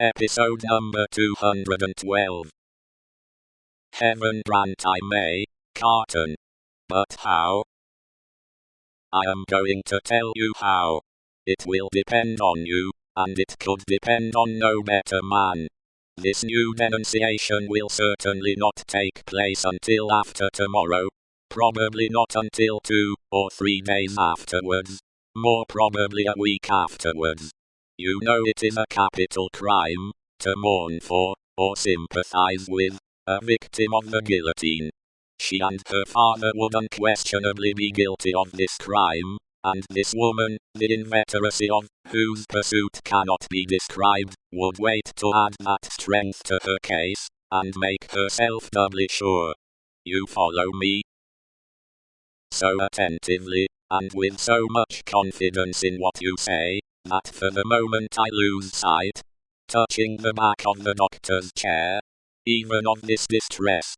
Episode number 212. Heaven grant I may, Carton. But how? I am going to tell you how. It will depend on you, and it could depend on no better man. This new denunciation will certainly not take place until after tomorrow. Probably not until 2 or 3 days afterwards. More probably a week afterwards. You know it is a capital crime to mourn for, or sympathize with, a victim of the guillotine. She and her father would unquestionably be guilty of this crime, and this woman, the inveteracy of whose pursuit cannot be described, would wait to add that strength to her case, and make herself doubly sure. You follow me? So attentively, and with so much confidence in what you say, that for the moment I lose sight, touching the back of the doctor's chair, even of this distress.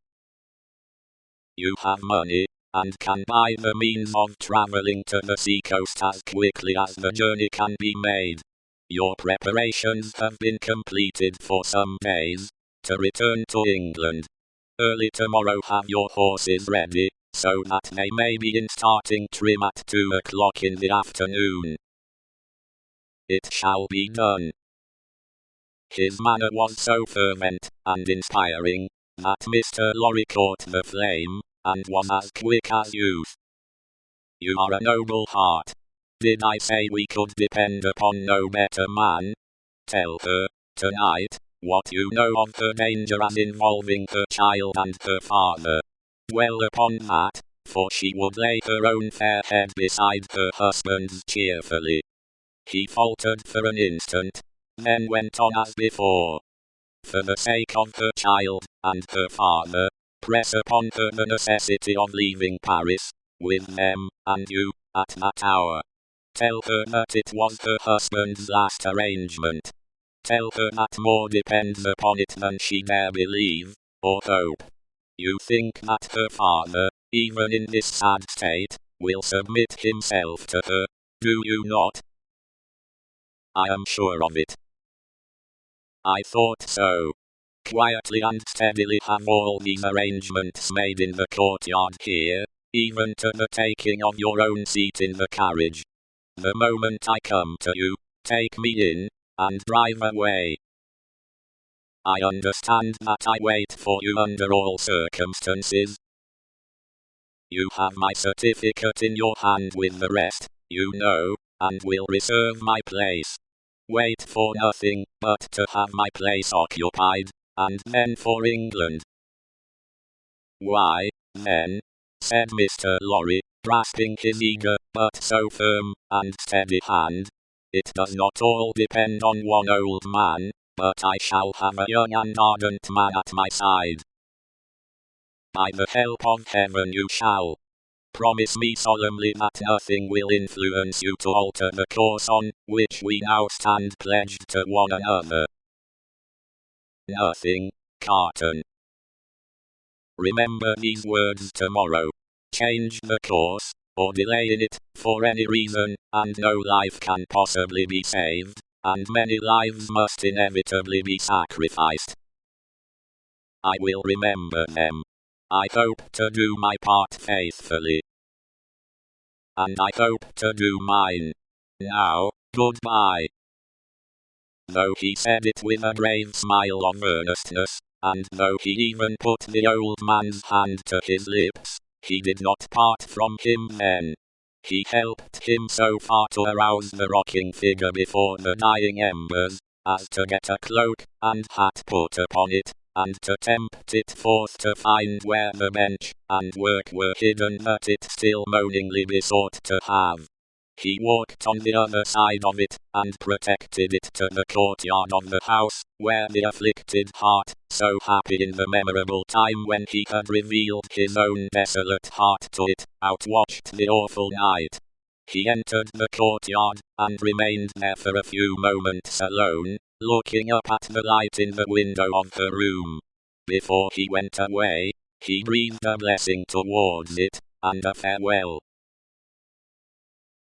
You have money, and can buy the means of traveling to the seacoast as quickly as the journey can be made. Your preparations have been completed for some days, to return to England. Early tomorrow have your horses ready, so that they may be in starting trim at 2 o'clock in the afternoon. It shall be done. His manner was so fervent and inspiring, that Mr. Lorry caught the flame, and was as quick as youth. You are a noble heart. Did I say we could depend upon no better man? Tell her, tonight, what you know of her danger as involving her child and her father. Dwell upon that, for she would lay her own fair head beside her husband's cheerfully. He faltered for an instant, then went on as before. For the sake of her child, and her father, press upon her the necessity of leaving Paris, with them, and you, at that hour. Tell her that it was her husband's last arrangement. Tell her that more depends upon it than she dare believe, or hope. You think that her father, even in this sad state, will submit himself to her, do you not? I am sure of it. I thought so. Quietly and steadily have all these arrangements made in the courtyard here, even to the taking of your own seat in the carriage. The moment I come to you, take me in, and drive away. I understand that I wait for you under all circumstances. You have my certificate in your hand with the rest, you know, and will reserve my place. Wait for nothing but to have my place occupied, and then for England. Why, then, said Mr. Lorry, grasping his eager, but so firm and steady hand, it does not all depend on one old man, but I shall have a young and ardent man at my side. By the help of heaven you shall. Promise me solemnly that nothing will influence you to alter the course on which we now stand pledged to one another. Nothing, Carton. Remember these words tomorrow. Change the course, or delay in it, for any reason, and no life can possibly be saved, and many lives must inevitably be sacrificed. I will remember them. I hope to do my part faithfully. And I hope to do mine. Now, goodbye. Though he said it with a grave smile of earnestness, and though he even put the old man's hand to his lips, he did not part from him then. He helped him so far to arouse the rocking figure before the dying embers, as to get a cloak and hat put upon it, and to tempt it forth to find where the bench and work were hidden that it still moaningly besought to have. He walked on the other side of it, and protected it to the courtyard of the house, where the afflicted heart, so happy in the memorable time when he had revealed his own desolate heart to it, outwatched the awful night. He entered the courtyard, and remained there for a few moments alone, looking up at the light in the window of her room. Before he went away, he breathed a blessing towards it, and a farewell.